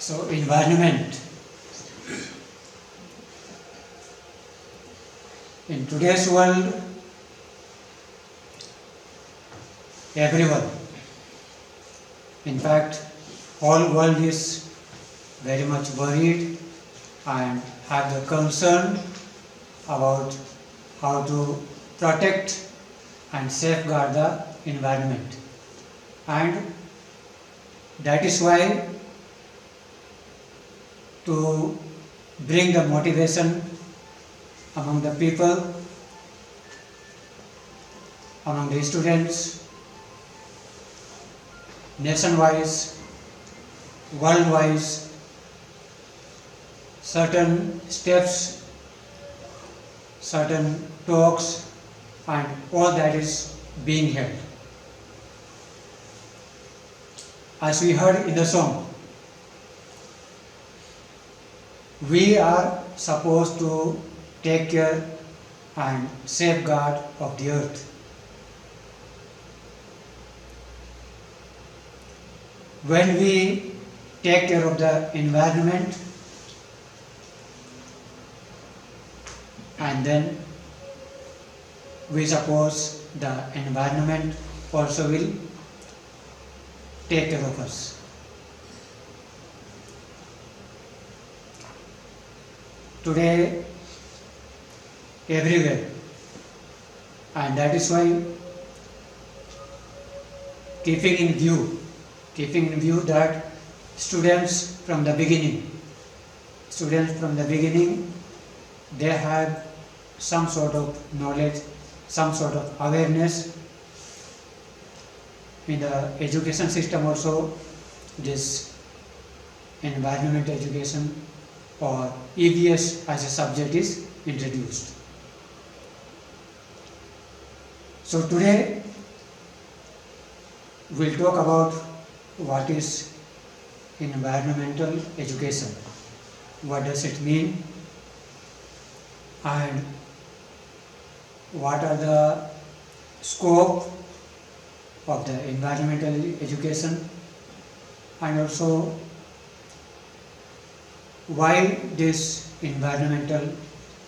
So, environment. In today's world, everyone, in fact, whole world is very much worried and have the concern about how to protect and safeguard the environment. And that is why, to bring the motivation among the people, among the students, nation-wise, world-wise, certain steps, certain talks, and all that is being held. As we heard in the song, we are supposed to take care and safeguard of the earth. When we take care of the environment, and then we suppose the environment also will take care of us. Today, everywhere, and that is why keeping in view that students from the beginning, they have some sort of knowledge, some sort of awareness. In the education system also, this environment education or EVS as a subject is introduced. So today we'll talk about what is environmental education, what does it mean, and what are the scope of the environmental education, and also why this environmental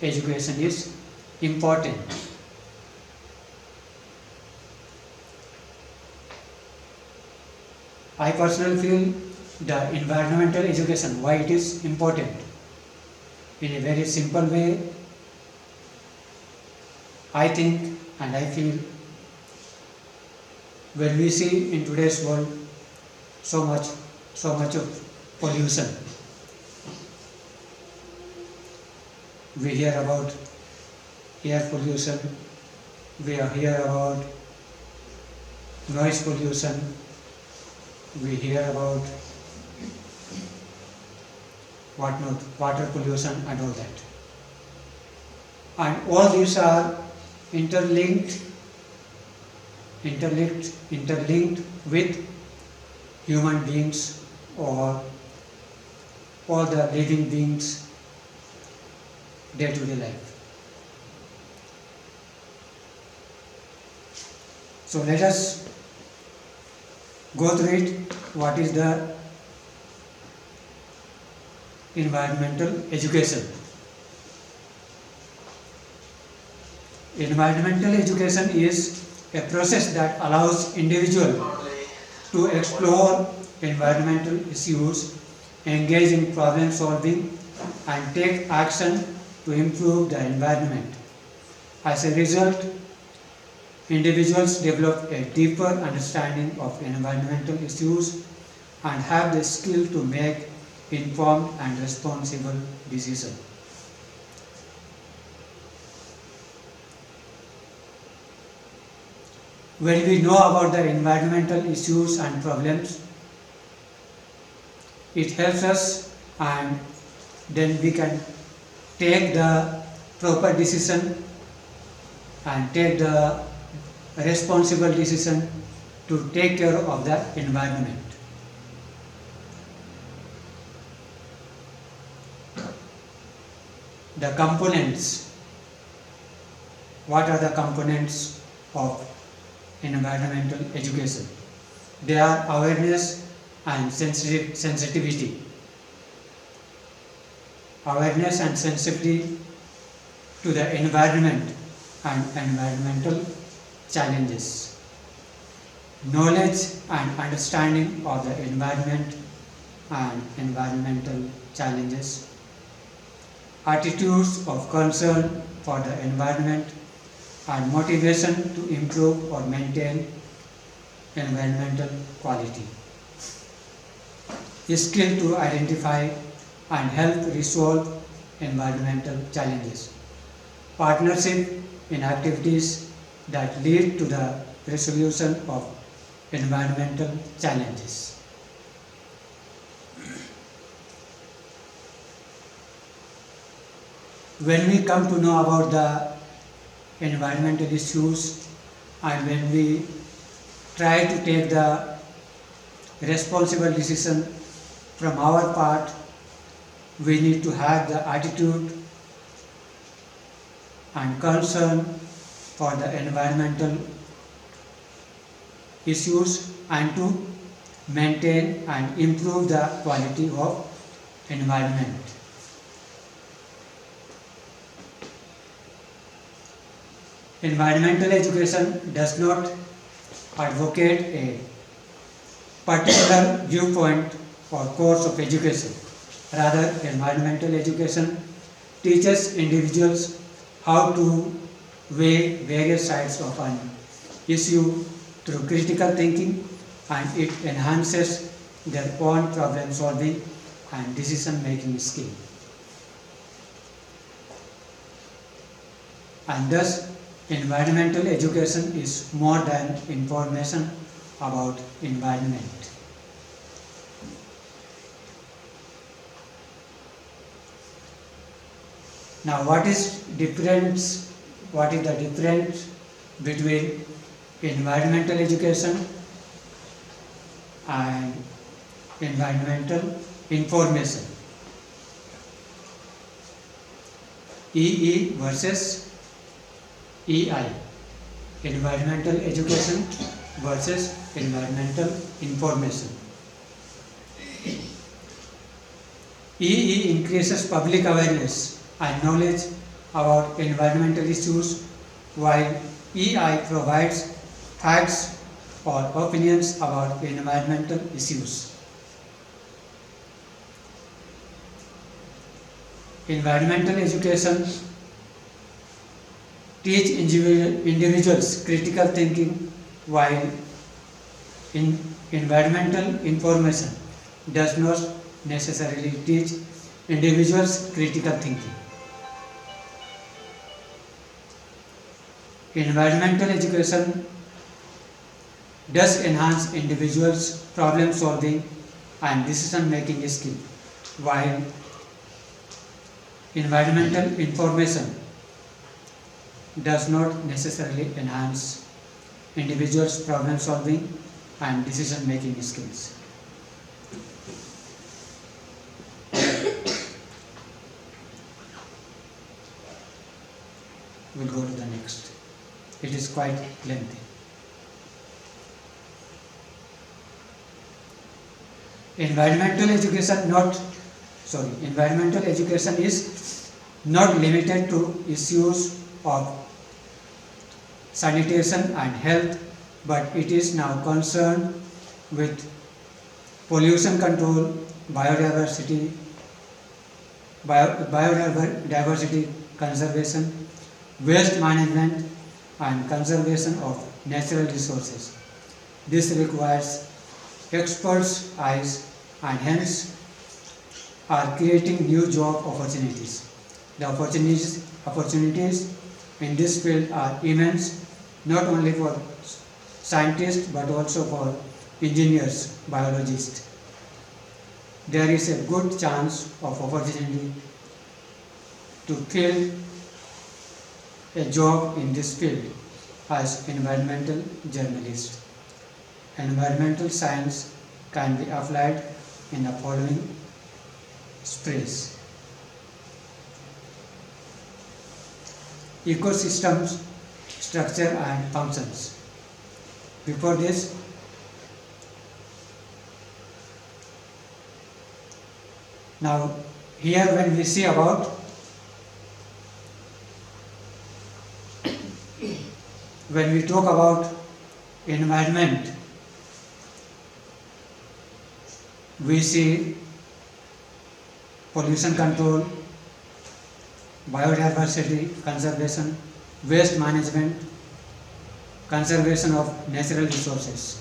education is important. I personally feel the environmental education, why it is important. In a very simple way, I think and I feel, when we see in today's world so much of pollution, we hear about air pollution, we hear about noise pollution, we hear about whatnot, water pollution and all that. And all these are interlinked with human beings or all the living beings day-to-day life. So let us go through it. What is the environmental education? Environmental education is a process that allows individuals to explore environmental issues, engage in problem solving, and take action to improve the environment. As a result, individuals develop a deeper understanding of environmental issues and have the skill to make informed and responsible decisions. When we know about the environmental issues and problems, it helps us, and then we can take the proper decision and take the responsible decision to take care of the environment. The components. What are the components of environmental education? They are awareness and sensitivity. awareness and sensitivity to the environment and environmental challenges, knowledge and understanding of the environment and environmental challenges, attitudes of concern for the environment and motivation to improve or maintain environmental quality, skill to identify and help resolve environmental challenges, partnership in activities that lead to the resolution of environmental challenges. When we come to know about the environmental issues and when we try to take the responsible decision from our part, we need to have the attitude and concern for the environmental issues and to maintain and improve the quality of environment. Environmental education does not advocate a particular viewpoint or course of education. Rather, environmental education teaches individuals how to weigh various sides of an issue through critical thinking, and it enhances their own problem solving and decision making skill. And thus, environmental education is more than information about environment. Now, what is the difference between environmental education and environmental information? EE versus EI, environmental education versus environmental information. EE increases public awareness and knowledge about environmental issues, while EI provides facts or opinions about environmental issues. Environmental education teach individuals critical thinking, while environmental information does not necessarily teach individuals critical thinking. Environmental education does enhance individuals' problem solving and decision making skill, while environmental information does not necessarily enhance individuals' problem solving and decision making skills. We'll go to the next. It is quite lengthy. Environmental education is not limited to issues of sanitation and health, but it is now concerned with pollution control, biodiversity conservation, waste management, and conservation of natural resources. This requires experts' eyes and hence are creating new job opportunities. The opportunities in this field are immense, not only for scientists but also for engineers, biologists. There is a good chance of opportunity to fill a job in this field as environmental journalist. Environmental science can be applied in the following ways. Ecosystems, structure and functions. Before this, now here when we see about when we talk about environment, we see pollution control, biodiversity conservation, waste management, conservation of natural resources.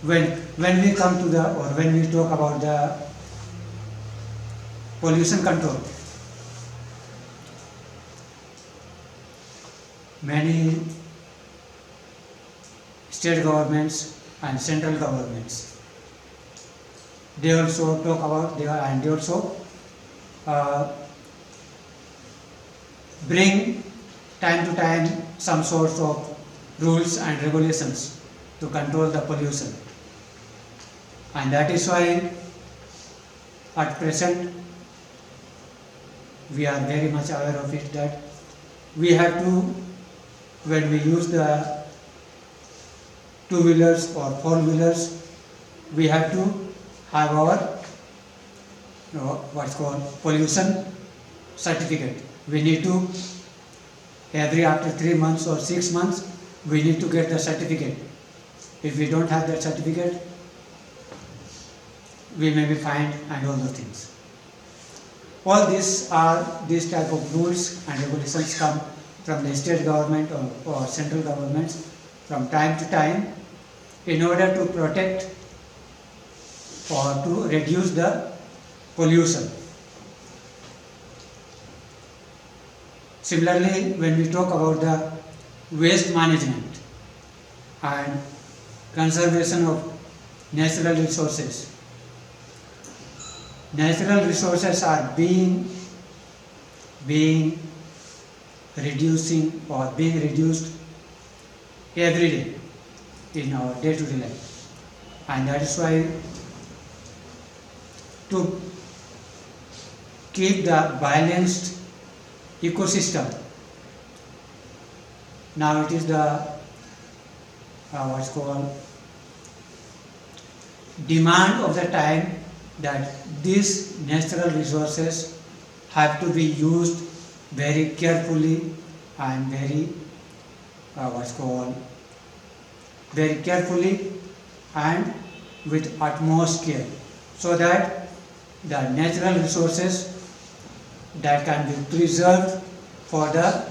When we come to the, or when we talk about the pollution control, many state governments and central governments, they also talk about, they also bring time to time some sorts of rules and regulations to control the pollution. And that is why at present we are very much aware of it, that we have to, when we use the two-wheelers or four-wheelers, we have to have our what's called pollution certificate. We need to, every after 3 months or 6 months, we need to get the certificate. If we don't have that certificate, we may be fined and all those things. All these type of rules and regulations come from the state government or central governments from time to time in order to protect or to reduce the pollution. Similarly, when we talk about the waste management and conservation of natural resources, natural resources are being reducing or being reduced every day in our day-to-day life, and that is why to keep the balanced ecosystem, now it is the what's called demand of the time that these natural resources have to be used very carefully and very carefully and with utmost care, so that the natural resources that can be preserved for the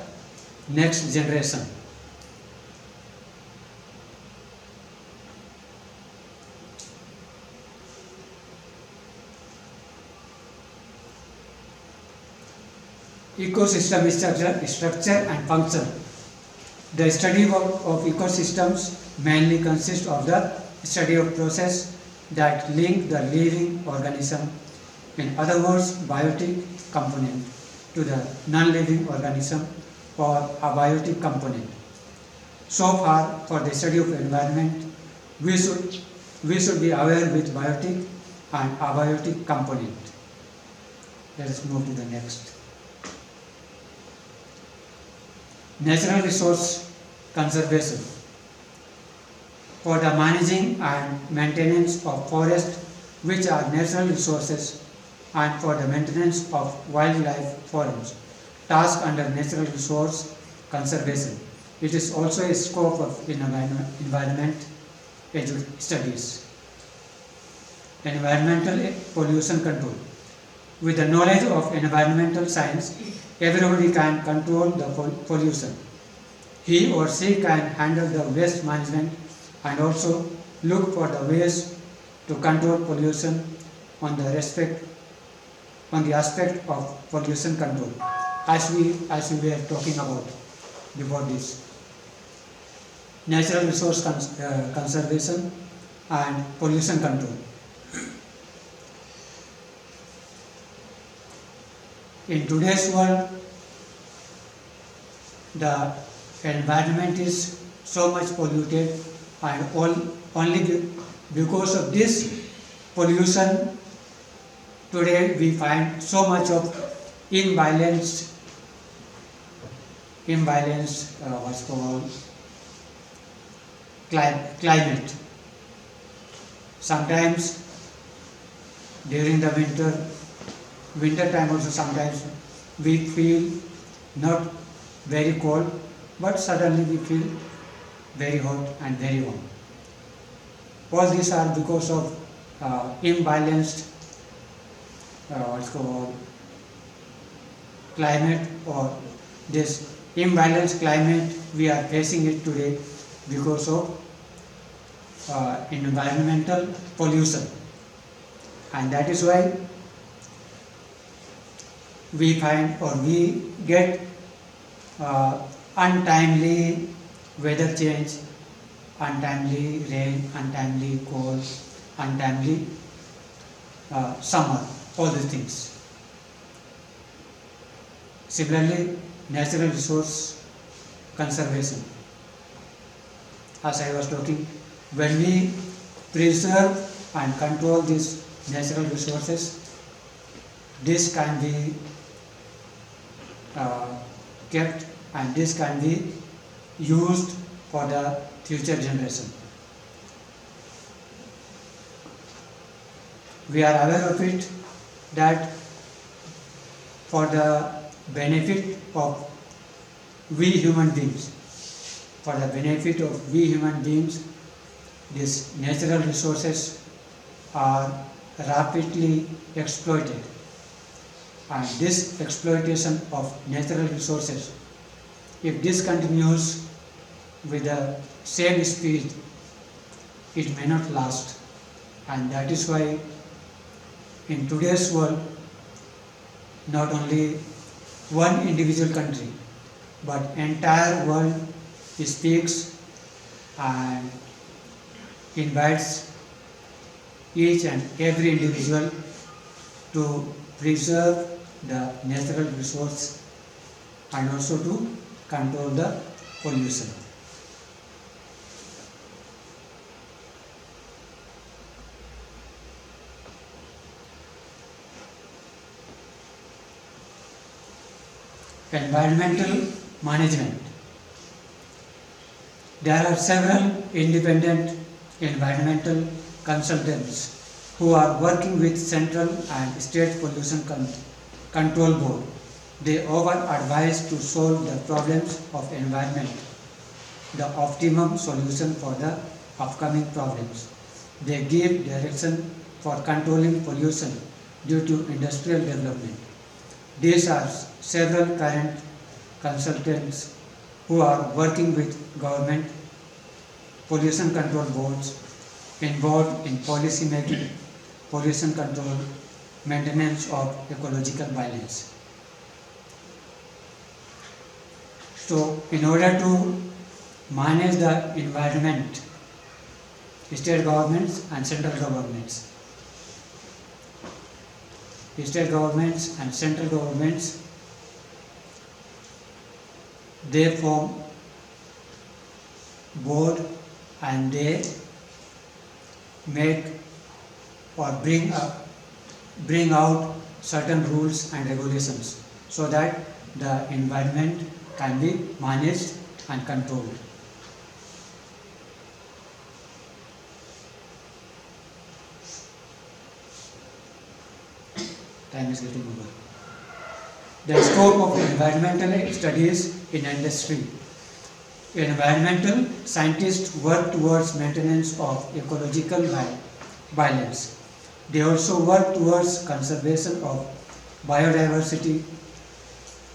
next generation. Ecosystem structure and function. The study of ecosystems mainly consists of the study of process that link the living organism, in other words biotic component, to the non-living organism or abiotic component. So far, for the study of environment, we should be aware with biotic and abiotic component. Let us move to the next. Natural resource conservation. For the managing and maintenance of forests, which are natural resources, and for the maintenance of wildlife forms, task under natural resource conservation. It is also a scope of environment studies. Environmental pollution control. With the knowledge of environmental science, everybody can control the pollution. He or she can handle the waste management and also look for the ways to control pollution on the aspect of pollution control, as we were talking about before this. Natural resource conservation and pollution control. In today's world, the environment is so much polluted, and only because of this pollution, today we find so much of imbalanced what's called climate. Sometimes during the winter time also sometimes we feel not very cold, but suddenly we feel very hot and very warm. All these are because of imbalanced what's called climate, or this imbalanced climate we are facing it today because of environmental pollution, and that is why we find or we get untimely weather change, untimely rain, untimely cold, untimely summer, all these things. Similarly, natural resource conservation. As I was talking, when we preserve and control these natural resources, this can be kept and this can be used for the future generation. We are aware of it that for the benefit of we human beings, these natural resources are rapidly exploited, and this exploitation of natural resources, if this continues with the same speed, it may not last, and that is why in today's world not only one individual country but entire world speaks and invites each and every individual to preserve the natural resource and also to control the pollution. Environmental management. There are several independent environmental consultants who are working with central and state pollution control board. They offer advice to solve the problems of environment, the optimum solution for the upcoming problems. They give direction for controlling pollution due to industrial development. These are several current consultants who are working with government pollution control boards involved in policy making, pollution control, maintenance of ecological balance. So, in order to manage the environment, state governments and central governments they form board and they make or bring out certain rules and regulations so that the environment can be managed and controlled. Time is getting over. The scope of environmental studies in industry. Environmental scientists work towards maintenance of ecological balance. They also work towards conservation of biodiversity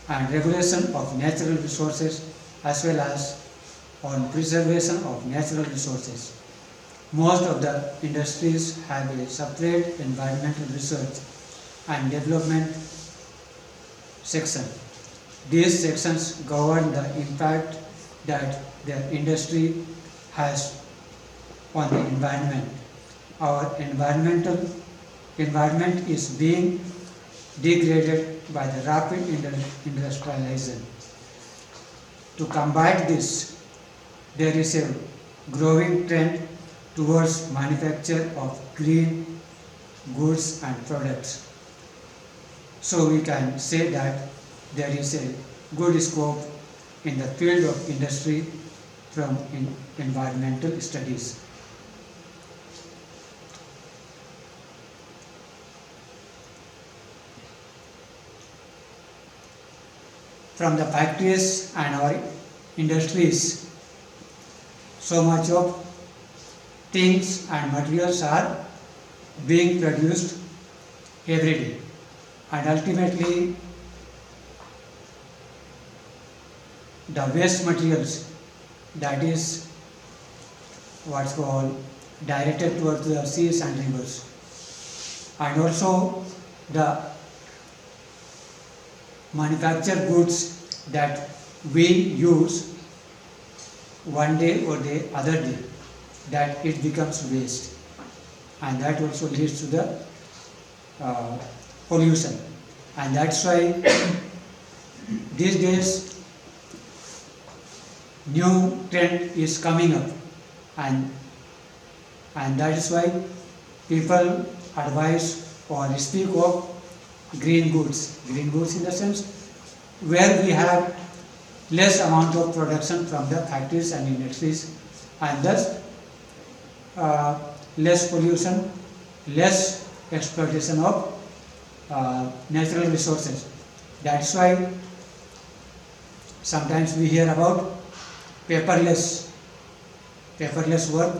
and regulation of natural resources as well as on preservation of natural resources. Most of the industries have a separate environmental research and development section. These sections govern the impact that the industry has on the environment. Our environment is being degraded by the rapid industrialization. To combat this, there is a growing trend towards manufacture of green goods and products. So we can say that there is a good scope in the field of industry from environmental studies. from the factories and our industries, so much of things and materials are being produced every day, and ultimately the waste materials, that is what's called directed towards the seas and rivers, and also the manufactured goods that we use one day or the other day, that it becomes waste, and that also leads to the pollution. And that's why these days new trend is coming up, and that is why people advise or speak of green goods in the sense where we have less amount of production from the factories and industries, and thus less pollution, less exploitation of natural resources. That's why sometimes we hear about paperless work,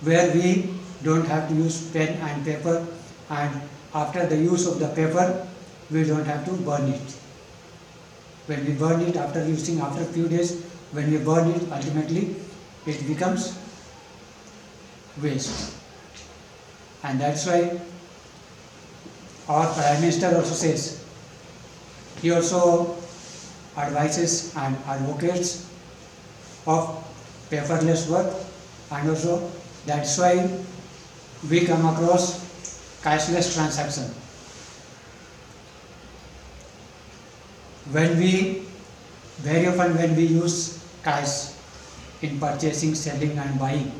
where we don't have to use pen and paper, and after the use of the paper we don't have to burn it. When we burn it after a few days, when we burn it, ultimately it becomes waste. And that's why our Prime Minister also says, he also advises and advocates of paperless work, and also that's why we come across cashless transaction. Very often when we use cash in purchasing, selling and buying,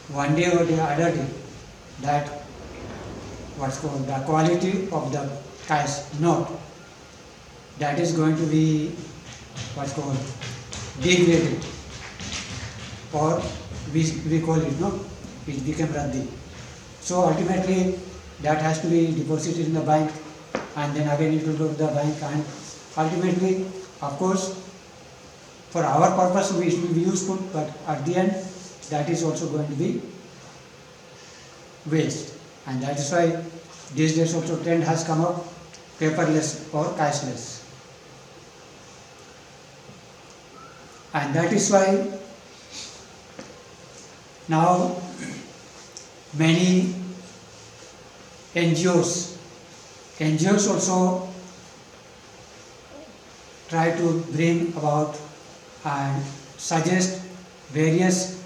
one day or the other day, that what's called the quality of the cash note, that is going to be what's called degraded, or we call it, no, it became raddi. So ultimately that has to be deposited in the bank, and then again it will go to the bank, and ultimately, of course, for our purpose it will be useful, but at the end that is also going to be waste. And that is why these days also trend has come up, paperless or cashless. And that is why now many NGOs also try to bring about and suggest various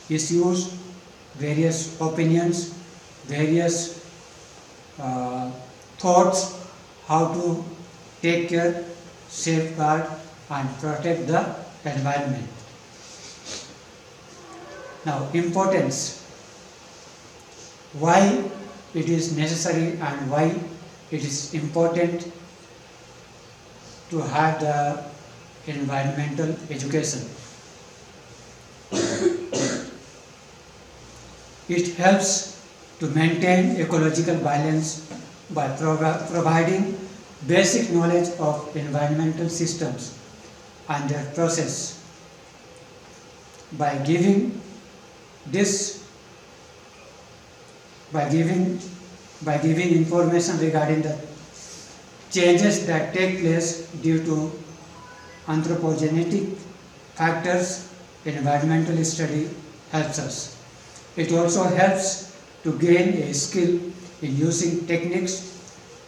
issues, various opinions, various thoughts how to take care, safeguard and protect the environment. Now, importance, why it is necessary and why it is important to have the environmental education. It helps to maintain ecological balance by providing basic knowledge of environmental systems and their process. By giving information regarding the changes that take place due to anthropogenic factors, environmental study helps us. It also helps to gain a skill in using techniques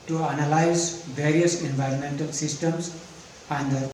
to analyze various environmental systems and their